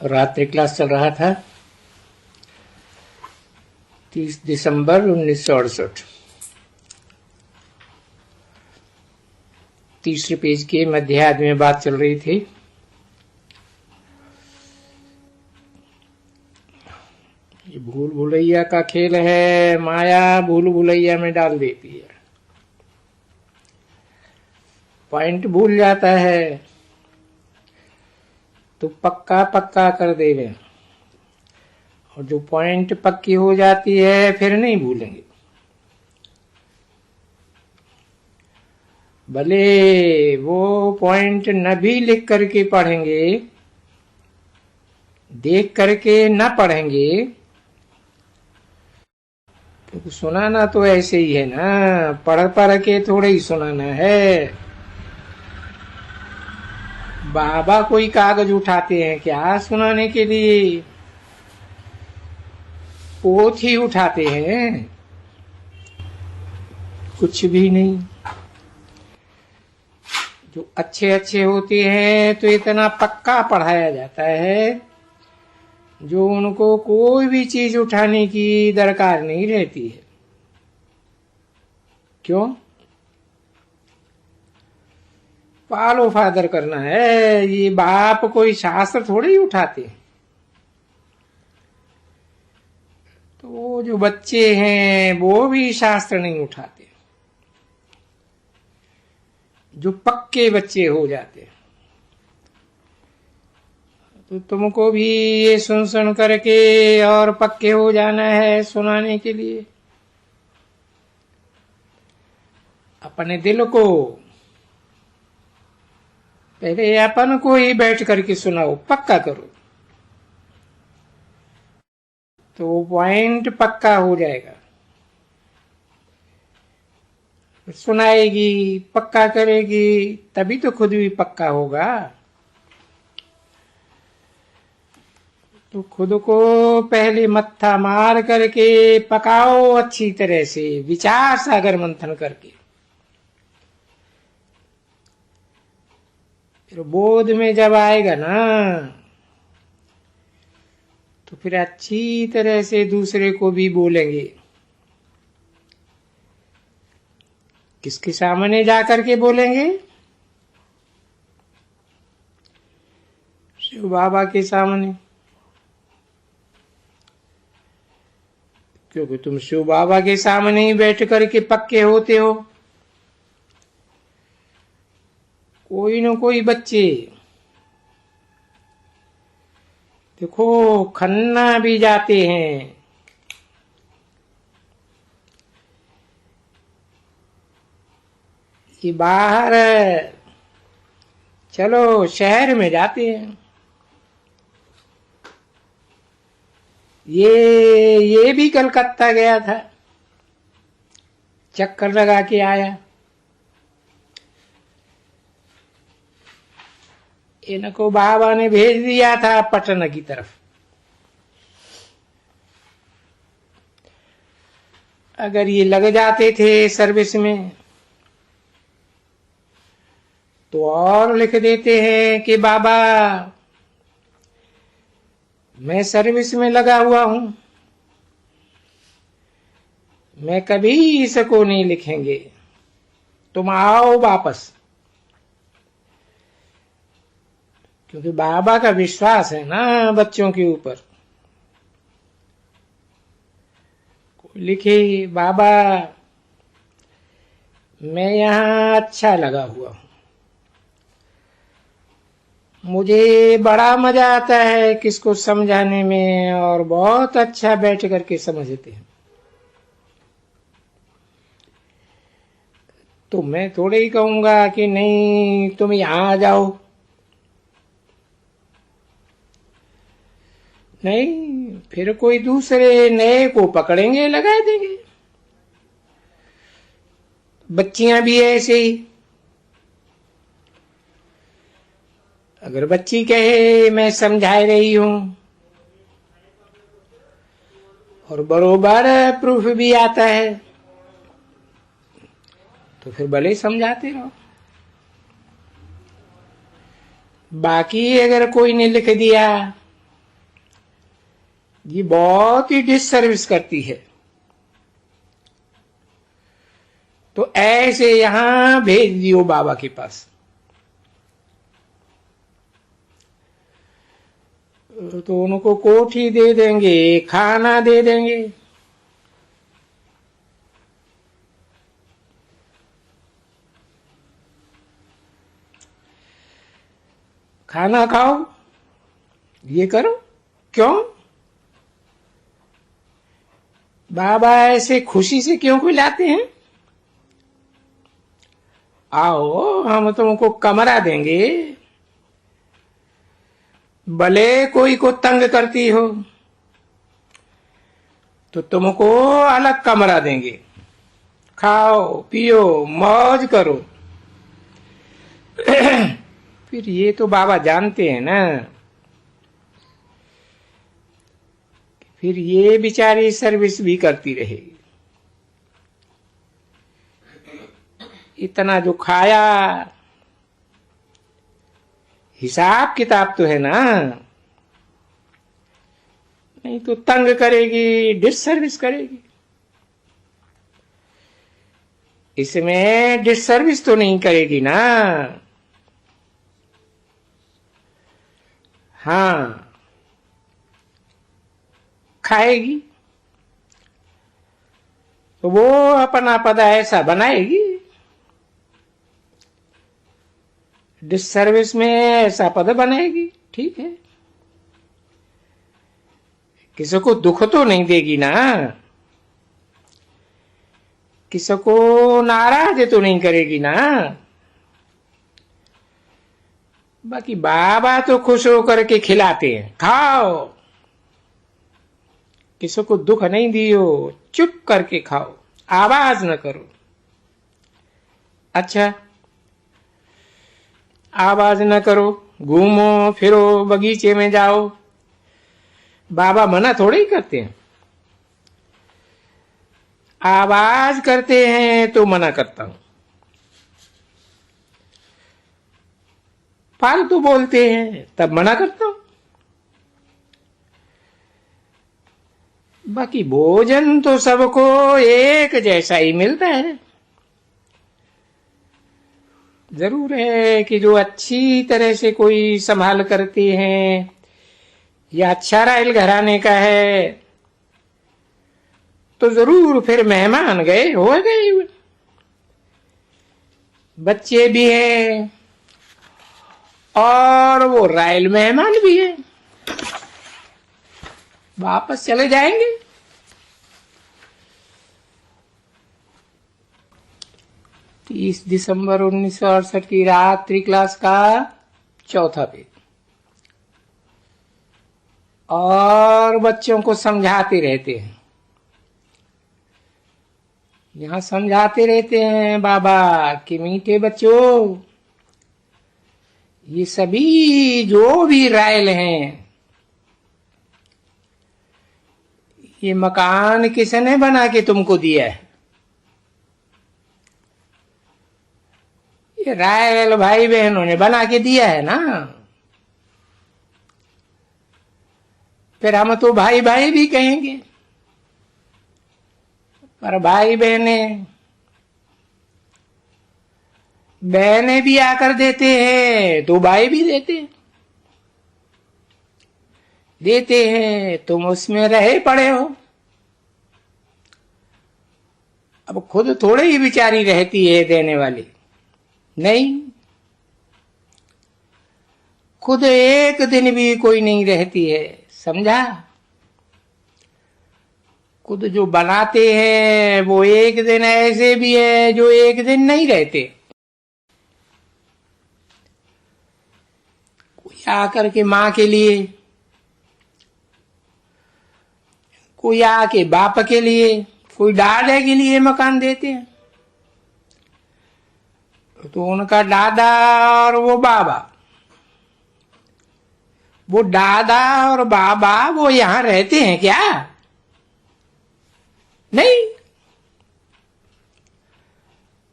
रात्रि क्लास चल रहा था 30 दिसंबर 1968। तीसरे पेज के मध्यार्ध में बात चल रही थी। ये भूल भुलैया का खेल है। माया भूल भुलैया में डाल देती है, पॉइंट भूल जाता है तो पक्का पक्का कर देगा, और जो पॉइंट पक्की हो जाती है फिर नहीं भूलेंगे। भले वो पॉइंट न भी लिख करके पढ़ेंगे, देख करके न पढ़ेंगे, क्योंकि सुनाना तो ऐसे ही है ना, पढ़ पढ़ के थोड़ा ही सुनाना है। बाबा कोई कागज उठाते हैं क्या सुनाने के लिए? पोथी उठाते हैं? कुछ भी नहीं। जो अच्छे अच्छे होते हैं तो इतना पक्का पढ़ाया जाता है, जो उनको कोई भी चीज उठाने की दरकार नहीं रहती है। क्यों? फॉलो फादर करना है। ये बाप कोई शास्त्र थोड़े ही उठाते हैं। तो जो बच्चे हैं वो भी शास्त्र नहीं उठाते। जो पक्के बच्चे हो जाते हैं, तो तुमको भी ये सुन करके और पक्के हो जाना है सुनाने के लिए। अपने दिल को पहले अपन को ही बैठ करके सुनाओ, पक्का करो, तो पॉइंट पक्का हो जाएगा। सुनाएगी, पक्का करेगी, तभी तो खुद भी पक्का होगा। तो खुद को पहले मत्था मार करके पकाओ अच्छी तरह से, विचार सागर मंथन करके। फिर बोध में जब आएगा ना, तो फिर अच्छी तरह से दूसरे को भी बोलेंगे। किसके सामने जाकर के बोलेंगे? शिव बाबा के सामने। क्योंकि तुम शिव बाबा के सामने ही बैठ करके पक्के होते हो। कोई न कोई बच्चे देखो खन्ना भी जाते हैं। कि बाहर चलो शहर में जाते हैं। ये भी कलकत्ता गया था, चक्कर लगा के आया। इनको बाबा ने भेज दिया था पटना की तरफ। अगर ये लग जाते थे सर्विस में तो और लिख देते हैं कि बाबा मैं सर्विस में लगा हुआ हूं, मैं कभी इसको नहीं लिखेंगे, तुम आओ वापस। क्योंकि बाबा का विश्वास है ना बच्चों के ऊपर। कोई लिखे बाबा मैं यहां अच्छा लगा हुआ हूं, मुझे बड़ा मजा आता है किसको समझाने में, और बहुत अच्छा बैठ करके समझते हैं। तो मैं थोड़े ही कहूंगा कि नहीं तुम यहां आ जाओ। नहीं, फिर कोई दूसरे नए को पकड़ेंगे, लगा देंगे। बच्चियां भी ऐसे ही। अगर बच्ची कहे मैं समझा रही हूं और बरोबर प्रूफ भी आता है, तो फिर भले समझाते रहो। बाकी अगर कोई ने लिख दिया ये बहुत ही डिससर्विस करती है। तो ऐसे यहां भेज दियो बाबा के पास। तो उनको कोठी दे देंगे, खाना दे देंगे। खाना खाओ, ये करो। क्यों? बाबा ऐसे खुशी से क्यों खिलाते हैं? आओ, हम तुमको कमरा देंगे, भले कोई को तंग करती हो तो तुमको अलग कमरा देंगे, खाओ पियो मौज करो। फिर ये तो बाबा जानते हैं ना, फिर ये बेचारी सर्विस भी करती रहेगी। इतना जो खाया, हिसाब किताब तो है ना, नहीं तो तंग करेगी, डिससर्विस करेगी। इसमें डिससर्विस तो नहीं करेगी ना। हाँ, खाएगी तो वो अपना पद ऐसा बनाएगी, डिससर्विस में ऐसा पद बनाएगी। ठीक है, किसी को दुख तो नहीं देगी ना, किसी को नाराज तो नहीं करेगी ना। बाकी बाबा तो खुश होकर के खिलाते हैं, खाओ, किसी को दुख नहीं दियो, चुप करके खाओ, आवाज न करो। अच्छा, आवाज न करो, घूमो फिरो, बगीचे में जाओ, बाबा मना थोड़े ही करते हैं। आवाज करते हैं तो मना करता हूं, फालतू बोलते हैं तब मना करता हूं। बाकी भोजन तो सबको एक जैसा ही मिलता है। जरूर है कि जो अच्छी तरह से कोई संभाल करते हैं या अच्छा राइल घराने का है तो जरूर फिर मेहमान गए हो गए, बच्चे भी हैं और वो राइल मेहमान भी हैं, वापस चले जाएंगे। 30 दिसंबर 1968 की रात्रि क्लास का चौथा पेज। और बच्चों को समझाते रहते हैं, यहां समझाते रहते हैं बाबा कि मीठे बच्चों, ये सभी जो भी राइल हैं, ये मकान किसने बना के तुमको दिया है? ये राइल भाई बहनों ने बना के दिया है ना। फिर हम तो भाई भाई भी कहेंगे, पर भाई बहनें भी आकर देते हैं तो भाई भी देते हैं, तुम उसमें रहे पड़े हो। अब खुद थोड़े ही बेचारी रहती है देने वाली, नहीं, खुद एक दिन भी कोई नहीं रहती है, समझा? खुद जो बनाते हैं वो एक दिन ऐसे भी है जो एक दिन नहीं रहते। कोई आकर के मां के लिए, कोई आके बाप के लिए, कोई दादा के लिए मकान देते हैं। तो उनका दादा और वो बाबा, वो दादा और बाबा वो यहां रहते हैं क्या? नहीं,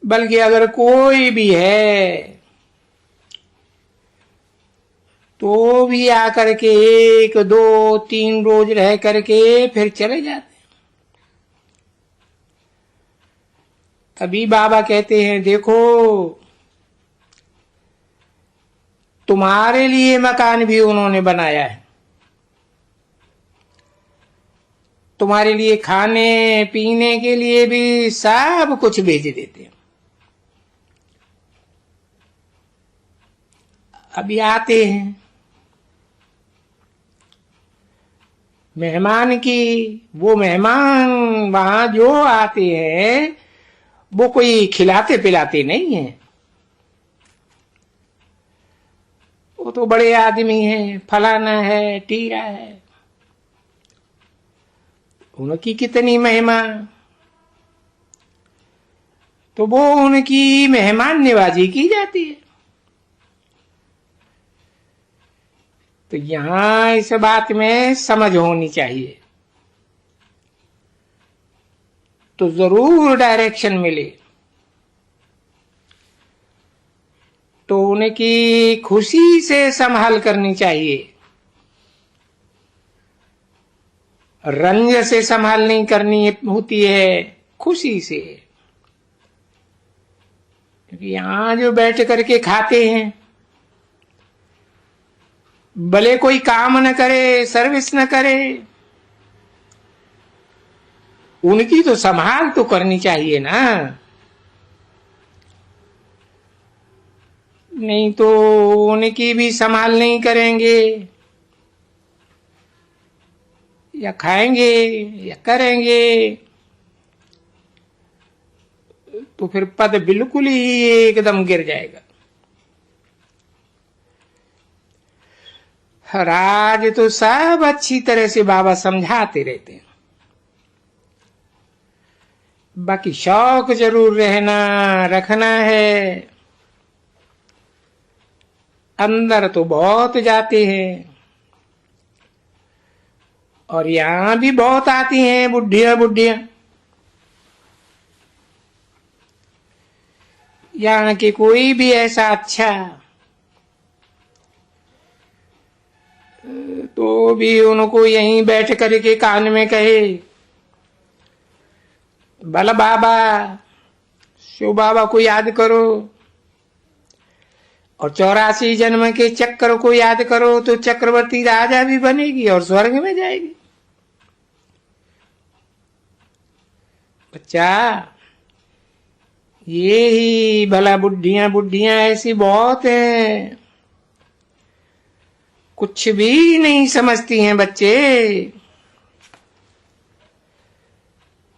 बल्कि अगर कोई भी है तो भी आकर के 1, 2, 3 रोज रह करके फिर चले जाते। तभी बाबा कहते हैं, देखो तुम्हारे लिए मकान भी उन्होंने बनाया है, तुम्हारे लिए खाने पीने के लिए भी सब कुछ भेज देते हैं। अभी आते हैं मेहमान की, वो मेहमान वहां जो आते हैं वो कोई खिलाते पिलाते नहीं है, वो तो बड़े आदमी हैं, फलाना है, टीरा है, उनकी कितनी महिमा, तो वो उनकी मेहमान नवाजी की जाती है। तो यहां इस बात में समझ होनी चाहिए, तो जरूर डायरेक्शन मिले, तो उनकी खुशी से संभाल करनी चाहिए, रंज से संभाल नहीं करनी होती है, खुशी से। क्योंकि यहां जो बैठ करके खाते हैं, भले कोई काम न करे, सर्विस न करे, उनकी तो संभाल तो करनी चाहिए ना, नहीं तो उनकी भी संभाल नहीं करेंगे, या खाएंगे या करेंगे, तो फिर पद बिल्कुल ही एकदम गिर जाएगा। आज तो सब अच्छी तरह से बाबा समझाते रहते हैं, बाकी शौक जरूर रखना है। अंदर तो बहुत जाते हैं, और यहां भी बहुत आती हैं बुढ़िया। यहाँ के कोई भी ऐसा अच्छा तो भी उनको यहीं बैठ करके कान में कहे, बल बाबा, शिव बाबा को याद करो, और 84 जन्म के चक्र को याद करो, तो चक्रवर्ती राजा भी बनेगी और स्वर्ग में जाएगी। बच्चा, ये ही भला बुढ़िया ऐसी बहुत हैं, कुछ भी नहीं समझती हैं बच्चे,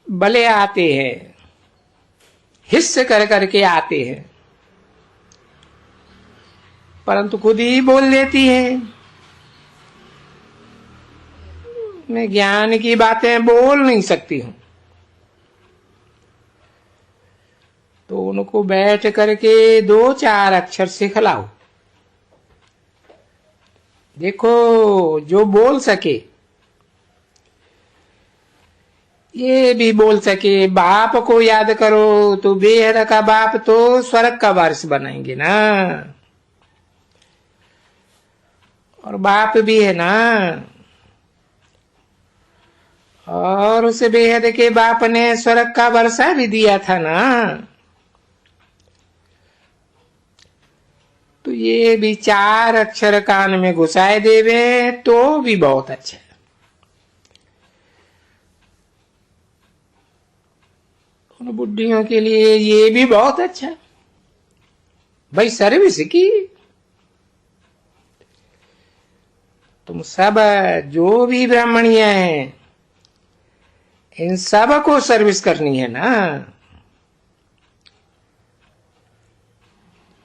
भले आते हैं, हिस्से कर करके आते हैं, परंतु खुद ही बोल देती है, मैं ज्ञान की बातें बोल नहीं सकती हूं। तो उनको बैठ करके 2-4 अक्षर सिखलाओ। देखो, जो बोल सके ये भी बोल सके, बाप को याद करो, तो बेहद का बाप तो स्वर्ग का वारिस बनाएंगे ना, और बाप भी है ना, और उस बेहद के बाप ने स्वर्ग का वर्षा भी दिया था ना, तो ये भी 4 अक्षर कान में घुसाए देवे तो भी बहुत अच्छा है। उन बुढ़ियों के लिए ये भी बहुत अच्छा है भाई, सर्विस की। तुम सब जो भी ब्राह्मणियां हैं, इन सब को सर्विस करनी है ना,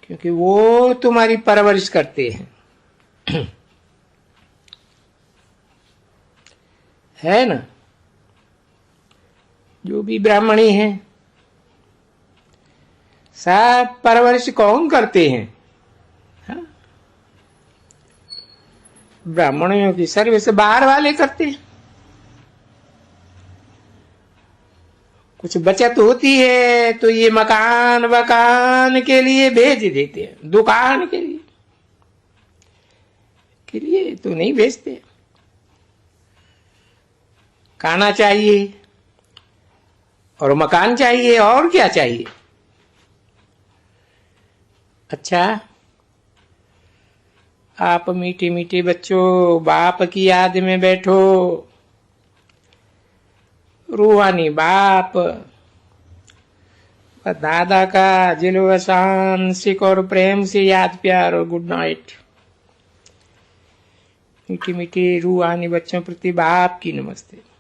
क्योंकि वो तुम्हारी परवरिश करते हैं है ना। जो भी ब्राह्मणी हैं, सब परवरिश कौन करते हैं? हाँ? ब्राह्मणियों की सर्विस बाहर वाले करते हैं। कुछ बचत होती है तो ये मकान वकान के लिए भेज देते हैं, दुकान के लिए। के लिए तो नहीं भेजते। खाना चाहिए और मकान चाहिए और क्या चाहिए। अच्छा, आप मीठे मीठे बच्चों बाप की याद में बैठो, रूहानी बाप दादा का जिलवसान सिक और प्रेम से याद प्यार और गुड नाइट। मीठी मीठी रूहानी बच्चों प्रति बाप की नमस्ते।